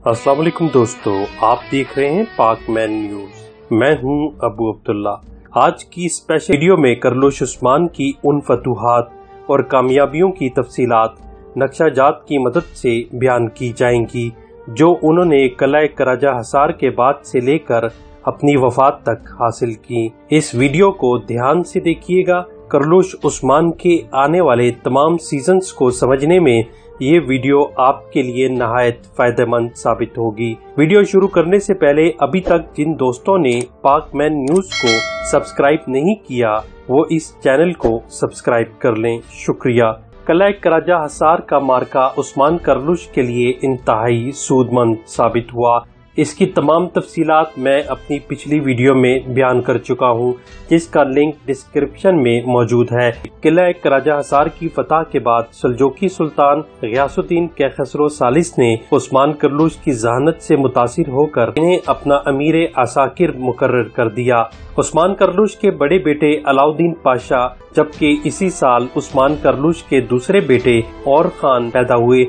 السلام علیکم دوستو، آپ دیکھ رہے ہیں پاک مین نیوز۔ میں ہوں ابو عبداللہ۔ آج کی اسپیشل ویڈیو میں کرلوش عثمان کی ان فتوحات اور کامیابیوں کی تفصیلات نقشہ جات کی مدد سے بیان کی جائیں گی جو انہوں نے قلعہ کراجہ حصار کے بعد سے لے کر اپنی وفات تک حاصل کی۔ اس ویڈیو کو دھیان سے دیکھیے گا۔ کرلوش عثمان کے آنے والے تمام سیزنز کو سمجھنے میں یہ ویڈیو آپ کے لیے نہایت فائدہ مند ثابت ہوگی۔ ویڈیو شروع کرنے سے پہلے ابھی تک جن دوستوں نے پاک مین نیوز کو سبسکرائب نہیں کیا وہ اس چینل کو سبسکرائب کر لیں۔ شکریہ۔ قلعہ کراجہ حصار کا معرکہ عثمان کرلوش کے لیے انتہائی سود مند ثابت ہوا۔ اس کی تمام تفصیلات میں اپنی پچھلی ویڈیو میں بیان کر چکا ہوں جس کا لنک ڈسکرپشن میں موجود ہے۔ قلعہ کراجہ حصار کی فتح کے بعد سلجوقی سلطان غیاث الدین کیخسرو ثالث نے عثمان کرلوش کی ذہانت سے متاثر ہو کر انہیں اپنا امیر عساکر مقرر کر دیا۔ عثمان کرلوش کے بڑے بیٹے علاؤالدین پاشا جبکہ اسی سال عثمان کرلوش کے دوسرے بیٹے اور خان پیدا ہوئے۔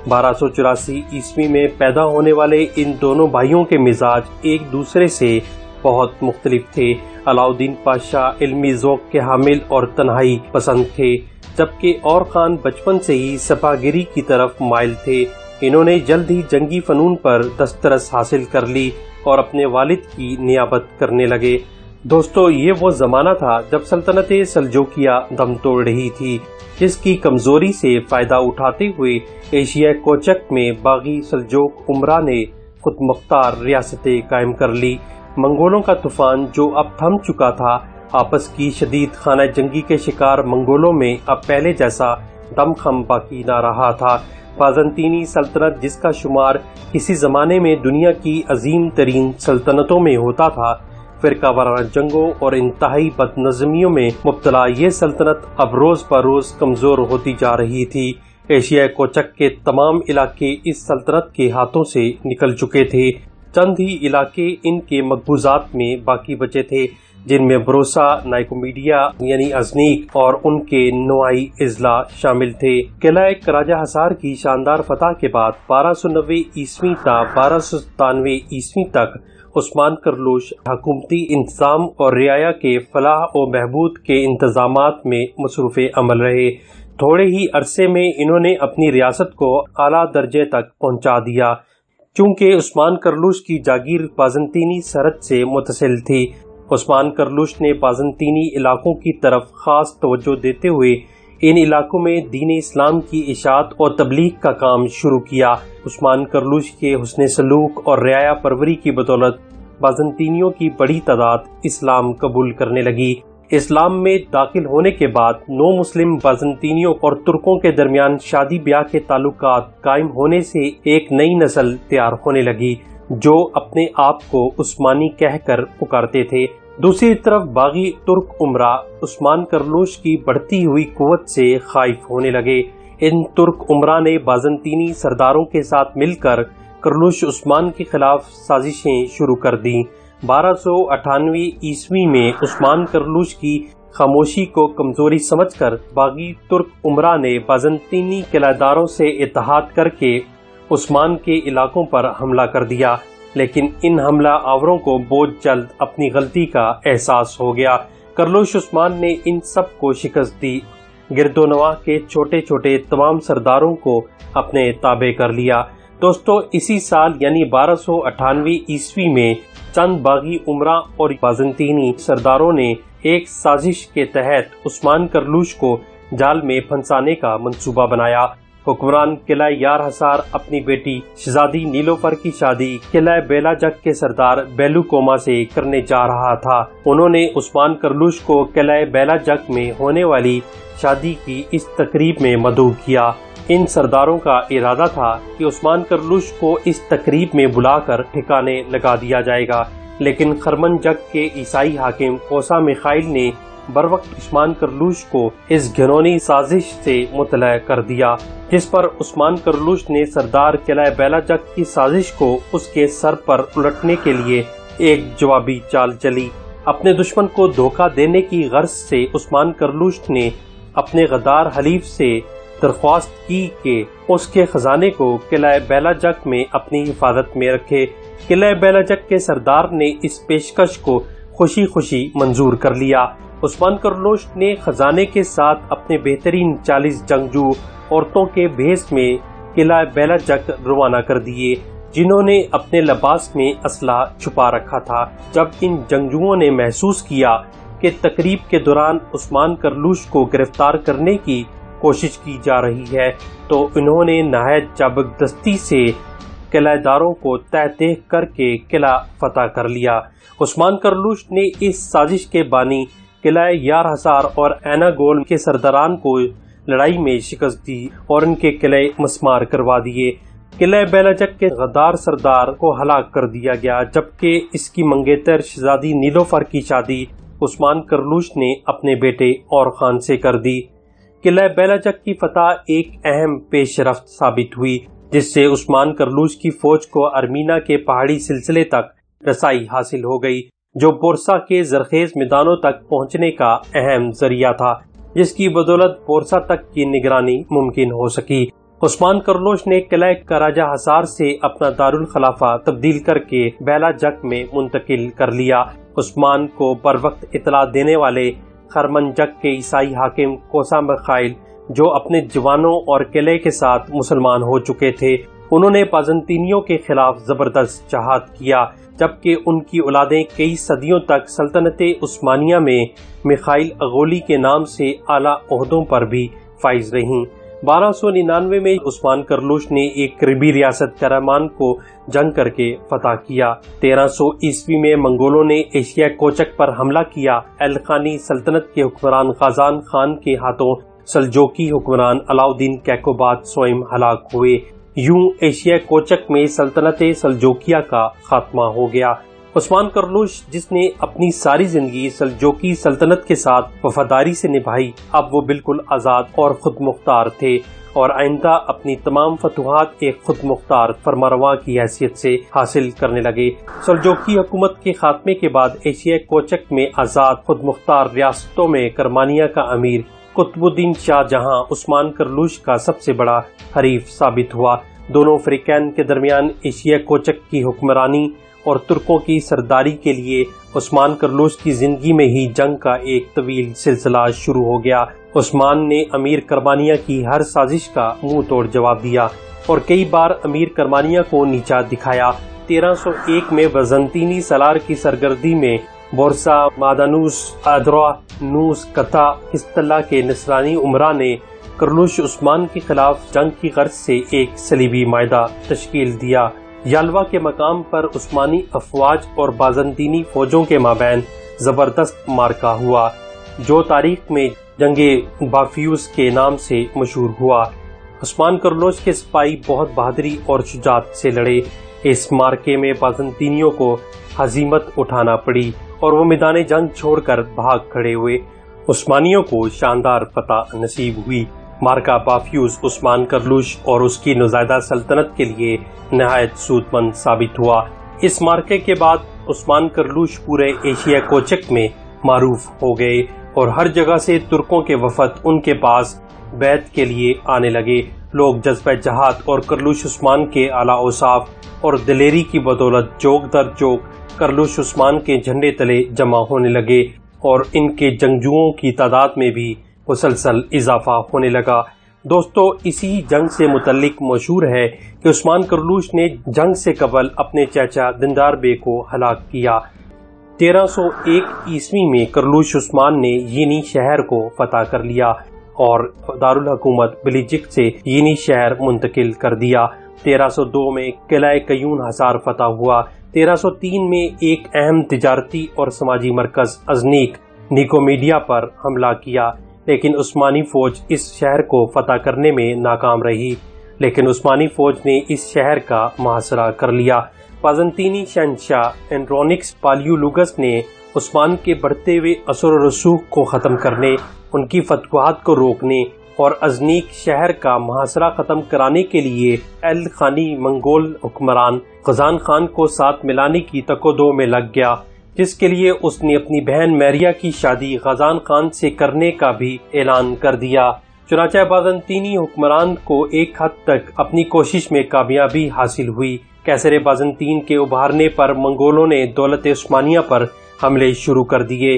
1284 عیسوی میں پیدا ہونے والے ان دونوں بھائیوں کے مزاج ایک دوسرے سے بہت مختلف تھے۔ علاؤالدین پاشا علمی ذوق کے حامل اور تنہائی پسند تھے جبکہ اور خان بچپن سے ہی سپاہ گیری کی طرف مائل تھے۔ انہوں نے جلد ہی جنگی فنون پر دسترس حاصل کر لی اور اپنے والد کی نیابت کرنے لگے۔ دوستو، یہ وہ زمانہ تھا جب سلطنت سلجوقیہ دم توڑ رہی تھی جس کی کمزوری سے فائدہ اٹھاتے ہوئے ایشیا کوچک میں باغی سلجوق امراء نے خود مختار ریاستیں قائم کر لی۔ منگولوں کا طوفان جو اب تھم چکا تھا، آپس کی شدید خانہ جنگی کے شکار منگولوں میں اب پہلے جیسا دم خم باقی نہ رہا تھا۔ بازنطینی سلطنت جس کا شمار کسی زمانے میں دنیا کی عظیم ترین سلطنتوں میں ہوتا تھا، فرقہ وارانہ جنگوں اور انتہائی بد نظمیوں میں مبتلا یہ سلطنت اب روز بروز کمزور ہوتی جا رہی تھی۔ ایشیا کوچک کے تمام علاقے اس سلطنت کے ہاتھوں سے نکل چکے تھے۔ چند ہی علاقے ان کے مقبوضات میں باقی بچے تھے جن میں بروسا، نائکومیڈیا یعنی ازنیک اور ان کے نوائی اضلاع شامل تھے۔ قلعہ کراجہ حصار کی شاندار فتح کے بعد 1290 عیسوی تا 1297 عیسوی تک عثمان کرلوش حکومتی انتظام اور رعایا کے فلاح و بہبود کے انتظامات میں مصروف عمل رہے۔ تھوڑے ہی عرصے میں انہوں نے اپنی ریاست کو اعلیٰ درجے تک پہنچا دیا۔ چونکہ عثمان کرلوش کی جاگیر بازنطینی سرحد سے متصل تھی، عثمان کرلوش نے بازنطینی علاقوں کی طرف خاص توجہ دیتے ہوئے ان علاقوں میں دین اسلام کی اشاعت اور تبلیغ کا کام شروع کیا۔ عثمان کرلوش کے حسن سلوک اور رعایا پروری کی بدولت بازنطینیوں کی بڑی تعداد اسلام قبول کرنے لگی۔ اسلام میں داخل ہونے کے بعد نو مسلم بازنطینیوں اور ترکوں کے درمیان شادی بیاہ کے تعلقات قائم ہونے سے ایک نئی نسل تیار ہونے لگی جو اپنے آپ کو عثمانی کہہ کر پکارتے تھے۔ دوسری طرف باغی ترک امراء عثمان کرلوش کی بڑھتی ہوئی قوت سے خائف ہونے لگے۔ ان ترک امراء نے بازنطینی سرداروں کے ساتھ مل کر کرلوش عثمان کے خلاف سازشیں شروع کر دیں۔ 1298 عیسوی میں عثمان کرلوش کی خاموشی کو کمزوری سمجھ کر باغی ترک امراء نے بازنطینی قلعہ داروں سے اتحاد کر کے عثمان کے علاقوں پر حملہ کر دیا، لیکن ان حملہ آوروں کو بہت جلد اپنی غلطی کا احساس ہو گیا۔ کرلوش عثمان نے ان سب کو شکست دی، گرد و نواح کے چھوٹے چھوٹے تمام سرداروں کو اپنے تابع کر لیا۔ دوستو، اسی سال یعنی 1298 عیسوی میں چند باغی امراء اور بازنطینی سرداروں نے ایک سازش کے تحت عثمان کرلوش کو جال میں پھنسانے کا منصوبہ بنایا۔ حکمران قلعہ یار حصار اپنی بیٹی شہزادی نیلوفر کی شادی قلعہ بیلا جگ کے سردار بیلو کوما سے کرنے جا رہا تھا۔ انہوں نے عثمان کرلوش کو قلعہ بیلا جگ میں ہونے والی شادی کی اس تقریب میں مدعو کیا۔ ان سرداروں کا ارادہ تھا کہ عثمان کرلوش کو اس تقریب میں بلا کر ٹھکانے لگا دیا جائے گا، لیکن خرمن جگ کے عیسائی حاکم اوسا میخائیل نے بروقت عثمان کرلوش کو اس گھنونی سازش سے مطلع کر دیا، جس پر عثمان کرلوش نے سردار قلعہ بیلا جگ کی سازش کو اس کے سر پر الٹنے کے لیے ایک جوابی چال چلی۔ اپنے دشمن کو دھوکہ دینے کی غرض سے عثمان کرلوش نے اپنے غدار حلیف سے درخواست کی کہ اس کے خزانے کو قلعہ بیلا جک میں اپنی حفاظت میں رکھے۔ قلعہ بیلا جک کے سردار نے اس پیشکش کو خوشی خوشی منظور کر لیا۔ عثمان کرلوش نے خزانے کے ساتھ اپنے بہترین 40 جنگجو عورتوں کے بھیس میں قلعہ بیلا جک روانہ کر دیے، جنہوں نے اپنے لباس میں اسلحہ چھپا رکھا تھا۔ جب ان جنگجوؤں نے محسوس کیا کہ تقریب کے دوران عثمان کرلوش کو گرفتار کرنے کی کوشش کی جا رہی ہے تو انہوں نے نہایت زبردستی سے قلعہ داروں کو تہ تہ کر کے قلعہ فتح کر لیا۔ عثمان کرلوش نے اس سازش کے بانی قلعہ یار حصار اور اینا گول کے سرداران کو لڑائی میں شکست دی اور ان کے قلعے مسمار کروا دیے۔ قلعہ بیلا جک کے غدار سردار کو ہلاک کر دیا گیا، جبکہ اس کی منگیتر شہزادی نیلوفر کی شادی عثمان کرلوش نے اپنے بیٹے اور خان سے کر دی۔ قلعہ بیلا جک کی فتح ایک اہم پیش رفت ثابت ہوئی، جس سے عثمان کرلوش کی فوج کو ارمینا کے پہاڑی سلسلے تک رسائی حاصل ہو گئی، جو بورسا کے زرخیز میدانوں تک پہنچنے کا اہم ذریعہ تھا، جس کی بدولت بورسا تک کی نگرانی ممکن ہو سکی۔ عثمان کرلوش نے قلعہ کراجہ حصار سے اپنا دارالخلافہ تبدیل کر کے بیلا جک میں منتقل کر لیا۔ عثمان کو بر وقت اطلاع دینے والے خرمن جک کے عیسائی حاکم کوسا مخائل، جو اپنے جوانوں اور قلعے کے ساتھ مسلمان ہو چکے تھے، انہوں نے بازنطینیوں کے خلاف زبردست جہاد کیا، جبکہ ان کی اولادیں کئی صدیوں تک سلطنت عثمانیہ میں مخائل اغولی کے نام سے اعلیٰ عہدوں پر بھی فائز رہیں۔ 1299 میں عثمان کرلوش نے ایک قریبی ریاست کرمان کو جنگ کر کے فتح کیا۔ 1300 عیسوی میں منگولوں نے ایشیا کوچک پر حملہ کیا۔ الخانی سلطنت کے حکمران غازان خان کے ہاتھوں سلجوکی حکمران علاؤدین کیقوباد سوئم ہلاک ہوئے۔ یوں ایشیا کوچک میں سلطنت سلجوکیہ کا خاتمہ ہو گیا۔ عثمان کرلوش، جس نے اپنی ساری زندگی سلجوکی سلطنت کے ساتھ وفاداری سے نبھائی، اب وہ بالکل آزاد اور خود مختار تھے اور آئندہ اپنی تمام فتوحات ایک خود مختار فرمانروا کی حیثیت سے حاصل کرنے لگے۔ سلجوکی حکومت کے خاتمے کے بعد ایشیا کوچک میں آزاد خود مختار ریاستوں میں کرمانیہ کا امیر قطب الدین شاہ جہاں عثمان کرلوش کا سب سے بڑا حریف ثابت ہوا۔ دونوں فریقین کے درمیان ایشیا کوچک کی حکمرانی اور ترکوں کی سرداری کے لیے عثمان کرلوش کی زندگی میں ہی جنگ کا ایک طویل سلسلہ شروع ہو گیا۔ عثمان نے امیر کرمانیہ کی ہر سازش کا منہ توڑ جواب دیا اور کئی بار امیر کرمانیہ کو نیچا دکھایا۔ 1301 میں بازنطینی سالار کی سرگردی میں بورسا، مادانوس، ادرا، نوس، کتا، قسطلہ کے نصرانی عمرا نے کرلوش عثمان کے خلاف جنگ کی غرض سے ایک صلیبی معاہدہ تشکیل دیا۔ یالوا کے مقام پر عثمانی افواج اور بازنطینی فوجوں کے مابین زبردست معرکہ ہوا، جو تاریخ میں جنگ بافیوس کے نام سے مشہور ہوا۔ عثمان کرلوش کے سپاہی بہت بہادری اور شجاعت سے لڑے۔ اس معرکے میں بازنطینیوں کو ہزیمت اٹھانا پڑی اور وہ میدان جنگ چھوڑ کر بھاگ کھڑے ہوئے۔ عثمانیوں کو شاندار فتح نصیب ہوئی۔ معرکہ بافیوس عثمان کرلوش اور اس کی نوزائیدہ سلطنت کے لیے نہایت سود مند ثابت ہوا۔ اس معرکے کے بعد عثمان کرلوش پورے ایشیا کوچک میں معروف ہو گئے اور ہر جگہ سے ترکوں کے وفد ان کے پاس بیعت کے لیے آنے لگے۔ لوگ جذبہ جہاد اور کرلوش عثمان کے اعلیٰ اوصاف اور دلیری کی بدولت جوگ در جوگ کرلوش عثمان کے جھنڈے تلے جمع ہونے لگے اور ان کے جنگجوؤں کی تعداد میں بھی مسلسل اضافہ ہونے لگا۔ دوستو، اسی جنگ سے متعلق مشہور ہے کہ عثمان کرلوش نے جنگ سے قبل اپنے چچا دیندار بے کو ہلاک کیا۔ 1301 عیسوی میں کرلوش عثمان نے یینی شہر کو فتح کر لیا اور دارالحکومت بلیجک سے یینی شہر منتقل کر دیا۔ 1302 میں قلعہ قیون حصار فتح ہوا۔ 1303 میں ایک اہم تجارتی اور سماجی مرکز ازنیک نیکومیڈیا پر حملہ کیا، لیکن عثمانی فوج اس شہر کو فتح کرنے میں ناکام رہی، لیکن عثمانی فوج نے اس شہر کا محاصرہ کر لیا۔ بازنطینی شہنشاہ اینڈرونکس پالیولوگس نے عثمان کے بڑھتے ہوئے اثر و رسوخ کو ختم کرنے، ان کی فتوحات کو روکنے اور ازنیک شہر کا محاصرہ ختم کرانے کے لیے الخانی منگول حکمران غازان خان کو ساتھ ملانے کی تکو-دو میں لگ گیا، جس کے لیے اس نے اپنی بہن میریا کی شادی غازان خان سے کرنے کا بھی اعلان کر دیا۔ چنانچہ بازنطینی حکمران کو ایک حد تک اپنی کوشش میں کامیابی حاصل ہوئی۔ قیصر بازنطین کے ابھارنے پر منگولوں نے دولت عثمانیہ پر حملے شروع کر دیے۔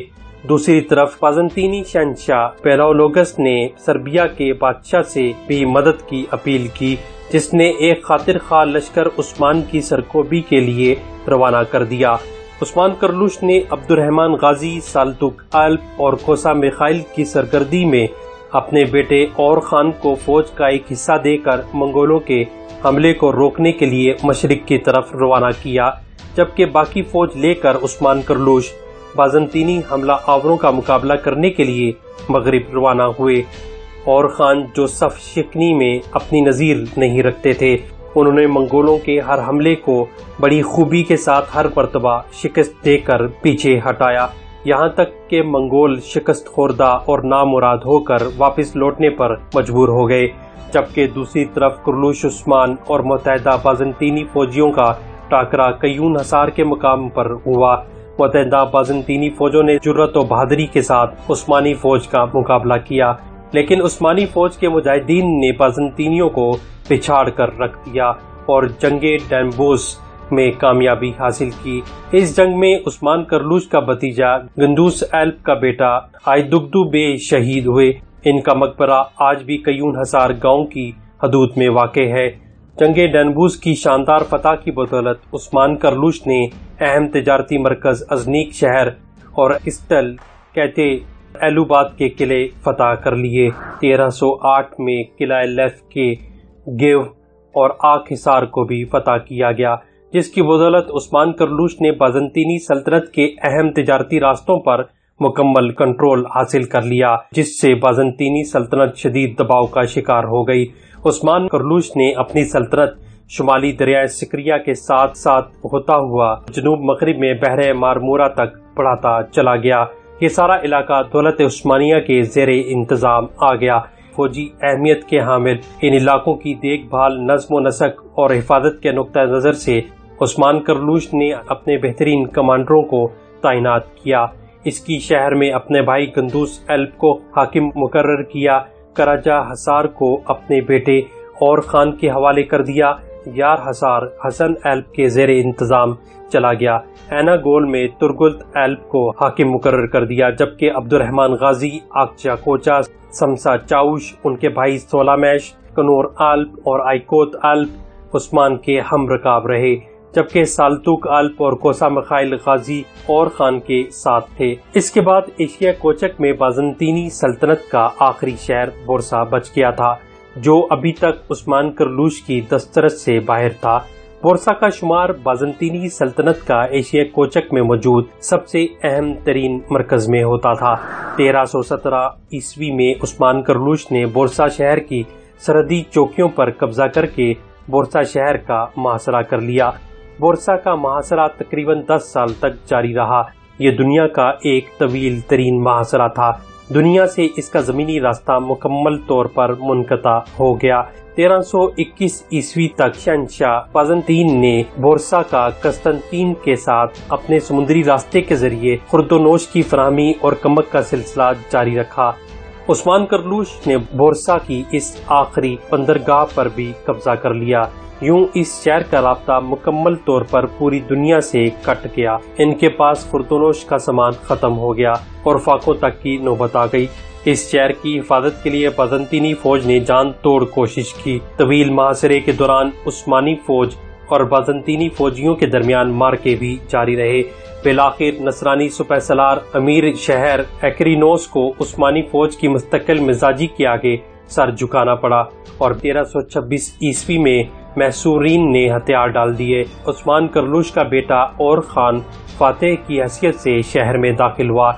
دوسری طرف بازنطینی شہنشاہ پیلاؤلوگس نے سربیا کے بادشاہ سے بھی مدد کی اپیل کی، جس نے ایک خاطر خواہ لشکر عثمان کی سرکوبی کے لیے روانہ کر دیا۔ عثمان کرلوش نے عبد الرحمن غازی سالتوک الپ اور کوسا میخائیل کی سرگردی میں اپنے بیٹے اور خان کو فوج کا ایک حصہ دے کر منگولوں کے حملے کو روکنے کے لیے مشرق کی طرف روانہ کیا، جبکہ باقی فوج لے کر عثمان کرلوش بازنطینی حملہ آوروں کا مقابلہ کرنے کے لیے مغرب روانہ ہوئے۔ اور خان جو صف شکنی میں اپنی نظیر نہیں رکھتے تھے، انہوں نے منگولوں کے ہر حملے کو بڑی خوبی کے ساتھ ہر مرتبہ شکست دے کر پیچھے ہٹایا، یہاں تک کہ منگول شکست خوردہ اور نامراد ہو کر واپس لوٹنے پر مجبور ہو گئے، جبکہ دوسری طرف کرلوش عثمان اور متحدہ بازنطینی فوجیوں کا ٹاکرا قیون حصار کے مقام پر ہوا۔ متحدہ بازنطینی فوجوں نے جرأت و بہادری کے ساتھ عثمانی فوج کا مقابلہ کیا، لیکن عثمانی فوج کے مجاہدین نے بازنطینیوں کو پچھاڑ کر رکھ دیا اور جنگ ڈیمبوس میں کامیابی حاصل کی۔ اس جنگ میں عثمان کرلوش کا بھتیجا گندوس الپ کا بیٹا آئیدگدو بے شہید ہوئے۔ ان کا مقبرہ آج بھی قیون حصار گاؤں کی حدود میں واقع ہے۔ جنگ ڈینبوس کی شاندار فتح کی بدولت عثمان کرلوش نے اہم تجارتی مرکز ازنیک شہر اور اسٹل کہتے ایلوباد کے قلعے فتح کر لیے۔ 1308 میں قلعہ لیف کے گیو اور آک حصار کو بھی فتح کیا گیا، جس کی بدولت عثمان کرلوش نے بازنطینی سلطنت کے اہم تجارتی راستوں پر مکمل کنٹرول حاصل کر لیا، جس سے بازنطینی سلطنت شدید دباؤ کا شکار ہو گئی۔ عثمان کرلوش نے اپنی سلطنت شمالی دریائے سکریا کے ساتھ ساتھ ہوتا ہوا جنوب مغرب میں بحر مارمورا تک بڑھاتا چلا گیا۔ یہ سارا علاقہ دولت عثمانیہ کے زیر انتظام آ گیا۔ فوجی اہمیت کے حامل ان علاقوں کی دیکھ بھال، نظم و نسق اور حفاظت کے نقطہ نظر سے عثمان کرلوش نے اپنے بہترین کمانڈروں کو تعینات کیا۔ اس کی شہر میں اپنے بھائی گندوس الپ کو حاکم مقرر کیا، کراجا حصار کو اپنے بیٹے اور خان کے حوالے کر دیا، یار حصار حسن الپ کے زیر انتظام چلا گیا، اینا گول میں ترگلت الپ کو حاکم مقرر کر دیا، جبکہ عبد الرحمن غازی، آکچا کوچا، سمسا چاوش، ان کے بھائی سولامیش، کنور الپ اور آئیکوت الپ عثمان کے ہم رکاب رہے، جبکہ سالتوک الپ اور کوسا میخائیل غازی اور خان کے ساتھ تھے۔ اس کے بعد ایشیا کوچک میں بازنطینی سلطنت کا آخری شہر بورسا بچ گیا تھا، جو ابھی تک عثمان کرلوش کی دسترس سے باہر تھا۔ بورسا کا شمار بازنطینی سلطنت کا ایشیا کوچک میں موجود سب سے اہم ترین مرکز میں ہوتا تھا۔ 1317 عیسوی میں عثمان کرلوش نے بورسا شہر کی سرحدی چوکیوں پر قبضہ کر کے بورسا شہر کا محاصرہ کر لیا۔ بورسا کا محاصرہ تقریباً 10 سال تک جاری رہا۔ یہ دنیا کا ایک طویل ترین محاصرہ تھا۔ دنیا سے اس کا زمینی راستہ مکمل طور پر منقطع ہو گیا۔ 1321 عیسوی تک شہنشاہ بازنطین نے بورسا کا قسطنطین کے ساتھ اپنے سمندری راستے کے ذریعے خورد و نوش کی فراہمی اور کمک کا سلسلہ جاری رکھا۔ عثمان کرلوش نے بورسا کی اس آخری بندرگاہ پر بھی قبضہ کر لیا۔ یوں اس شہر کا رابطہ مکمل طور پر پوری دنیا سے کٹ گیا۔ ان کے پاس خورد و نوش کا سامان ختم ہو گیا اور فاقوں تک کی نوبت آ گئی۔ اس شہر کی حفاظت کے لیے بازنطینی فوج نے جان توڑ کوشش کی۔ طویل محاصرے کے دوران عثمانی فوج اور بازنطینی فوجیوں کے درمیان مارکے بھی جاری رہے۔ بالآخر نصرانی سپہ سالار امیر شہر ایکرینوس کو عثمانی فوج کی مستقل مزاجی کے آگے سر جھکانا پڑا اور 1326 عیسوی میں محصورین نے ہتھیار ڈال دیے۔ عثمان کرلوش کا بیٹا اور خان فاتح کی حیثیت سے شہر میں داخل ہوا۔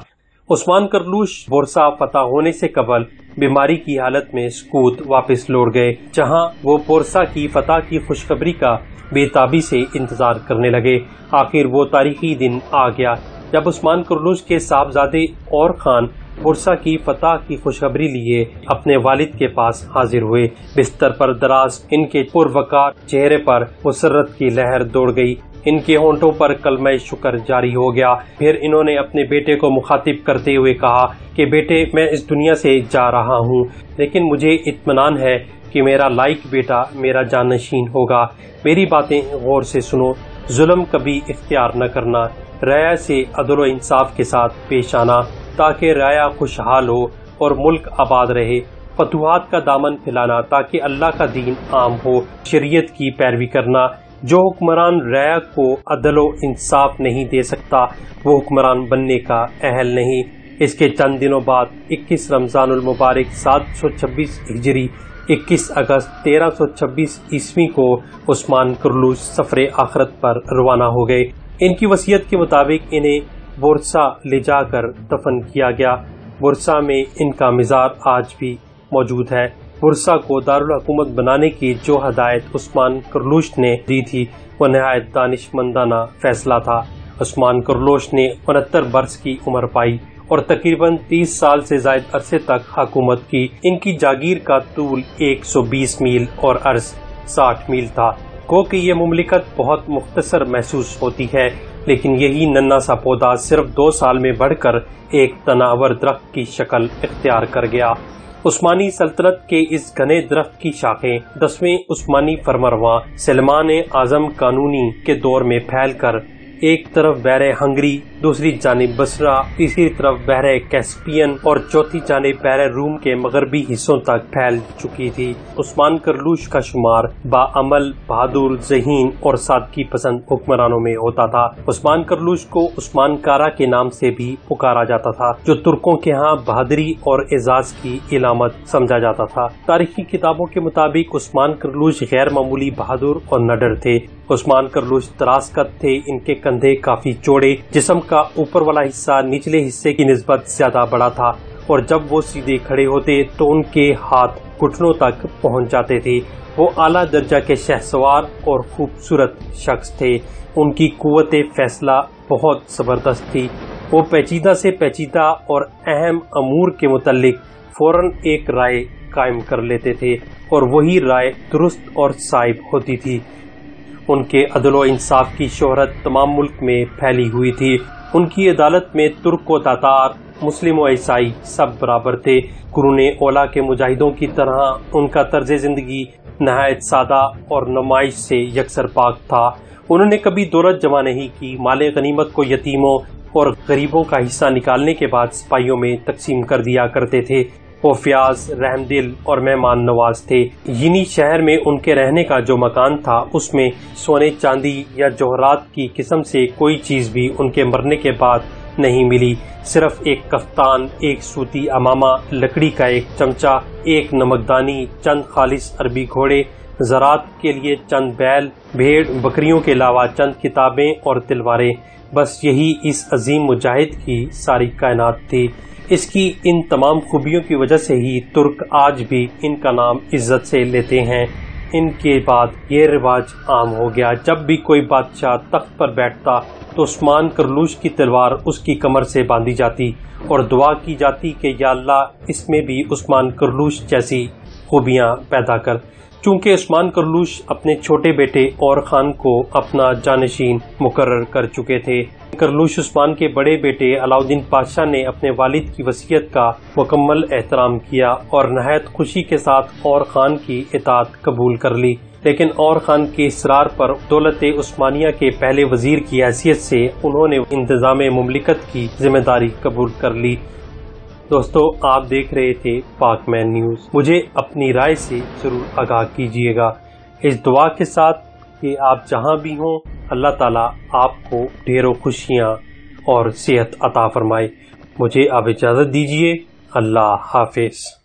عثمان کرلوش بورسا فتح ہونے سے قبل بیماری کی حالت میں سکوت واپس لوٹ گئے، جہاں وہ بورسا کی فتح کی خوشخبری کا بے تابی سے انتظار کرنے لگے۔ آخر وہ تاریخی دن آ گیا جب عثمان کرلوش کے صاحبزادے اور خان بورسا کی فتح کی خوشخبری لیے اپنے والد کے پاس حاضر ہوئے۔ بستر پر دراز ان کے پروقار چہرے پر مسرت کی لہر دوڑ گئی، ان کے ہونٹوں پر کلمہ شکر جاری ہو گیا۔ پھر انہوں نے اپنے بیٹے کو مخاطب کرتے ہوئے کہا کہ بیٹے، میں اس دنیا سے جا رہا ہوں، لیکن مجھے اطمینان ہے کہ میرا لائق بیٹا میرا جانشین ہوگا۔ میری باتیں غور سے سنو، ظلم کبھی اختیار نہ کرنا، رعایا سے عدل و انصاف کے ساتھ پیش آنا تاکہ رعایا خوشحال ہو اور ملک آباد رہے، فتوحات کا دامن پھیلانا تاکہ اللہ کا دین عام ہو، شریعت کی پیروی کرنا۔ جو حکمران رعایا کو عدل و انصاف نہیں دے سکتا وہ حکمران بننے کا اہل نہیں۔ اس کے چند دنوں بعد 21 رمضان المبارک 726 ہجری 21 اگست 1326 عیسوی کو عثمان کرلوش سفر آخرت پر روانہ ہو گئے۔ ان کی وصیت کے مطابق انہیں بورسا لے جا کر دفن کیا گیا۔ بورسا میں ان کا مزار آج بھی موجود ہے۔ بورسا کو دارالحکومت بنانے کی جو ہدایت عثمان کرلوش نے دی تھی وہ نہایت دانشمندانہ فیصلہ تھا۔ عثمان کرلوش نے 69 برس کی عمر پائی اور تقریباً 30 سال سے زائد عرصے تک حکومت کی۔ ان کی جاگیر کا طول 120 میل اور عرض 60 میل تھا۔ گو کہ یہ مملکت بہت مختصر محسوس ہوتی ہے، لیکن یہی ننھا سا پودا صرف 2 سال میں بڑھ کر ایک تناور درخت کی شکل اختیار کر گیا۔ عثمانی سلطنت کے اس گھنے درخت کی شاخیں 10ویں عثمانی فرمانروا سلمان اعظم قانونی کے دور میں پھیل کر ایک طرف بحر ہنگری، دوسری جانب بصرہ، تیسری طرف بحر کیسپین اور چوتھی جانب بحر روم کے مغربی حصوں تک پھیل چکی تھی۔ عثمان کرلوش کا شمار باعمل، بہادر، ذہین اور سادگی پسند حکمرانوں میں ہوتا تھا۔ عثمان کرلوش کو عثمان کارا کے نام سے بھی پکارا جاتا تھا، جو ترکوں کے ہاں بہادری اور اعزاز کی علامت سمجھا جاتا تھا۔ تاریخی کتابوں کے مطابق عثمان کرلوش غیر معمولی بہادر اور نڈر تھے۔ عثمان کرلوش دراز قد تھے، ان کے کندھے کافی چوڑے، جسم کا اوپر والا حصہ نچلے حصے کی نسبت زیادہ بڑا تھا، اور جب وہ سیدھے کھڑے ہوتے تو ان کے ہاتھ گھٹنوں تک پہنچ جاتے تھے۔ وہ اعلیٰ درجہ کے شہسوار اور خوبصورت شخص تھے۔ ان کی قوت فیصلہ بہت زبردست تھی۔ وہ پیچیدہ سے پیچیدہ اور اہم امور کے متعلق فوراً ایک رائے قائم کر لیتے تھے، اور وہی رائے درست اور صائب ہوتی تھی۔ ان کے عدل و انصاف کی شہرت تمام ملک میں پھیلی ہوئی تھی۔ ان کی عدالت میں ترک و تاتار، مسلم و عیسائی سب برابر تھے۔ قرون اولیٰ کے مجاہدوں کی طرح ان کا طرز زندگی نہایت سادہ اور نمائش سے یکسر پاک تھا۔ انہوں نے کبھی دولت جمع نہیں کی، مال غنیمت کو یتیموں اور غریبوں کا حصہ نکالنے کے بعد سپاہیوں میں تقسیم کر دیا کرتے تھے۔ وہ فیاض، رحم دل اور مہمان نواز تھے۔ یعنی شہر میں ان کے رہنے کا جو مکان تھا اس میں سونے چاندی یا جوہرات کی قسم سے کوئی چیز بھی ان کے مرنے کے بعد نہیں ملی۔ صرف ایک کفتان، ایک سوتی امامہ، لکڑی کا ایک چمچہ، ایک نمکدانی، چند خالص عربی گھوڑے، زراعت کے لیے چند بیل، بھیڑ بکریوں کے علاوہ چند کتابیں اور تلواریں، بس یہی اس عظیم مجاہد کی ساری کائنات تھی۔ اس کی ان تمام خوبیوں کی وجہ سے ہی ترک آج بھی ان کا نام عزت سے لیتے ہیں۔ ان کے بعد یہ رواج عام ہو گیا، جب بھی کوئی بادشاہ تخت پر بیٹھتا تو عثمان کرلوش کی تلوار اس کی کمر سے باندھی جاتی اور دعا کی جاتی کہ یا اللہ اس میں بھی عثمان کرلوش جیسی خوبیاں پیدا کر۔ چونکہ عثمان کرلوش اپنے چھوٹے بیٹے اور خان کو اپنا جانشین مقرر کر چکے تھے۔ کرلوش عثمان کے بڑے بیٹے علاؤالدین پادشاہ نے اپنے والد کی وصیت کا مکمل احترام کیا اور نہایت خوشی کے ساتھ اور خان کی اطاعت قبول کر لی، لیکن اور خان کے اصرار پر دولت عثمانیہ کے پہلے وزیر کی حیثیت سے انہوں نے انتظام مملکت کی ذمہ داری قبول کر لی۔ دوستو، آپ دیکھ رہے تھے پاک مین نیوز۔ مجھے اپنی رائے سے ضرور آگاہ کیجیے گا، اس دعا کے ساتھ کہ آپ جہاں بھی ہوں اللہ تعالیٰ آپ کو ڈھیروں خوشیاں اور صحت عطا فرمائے۔ مجھے آپ اجازت دیجیے۔ اللہ حافظ۔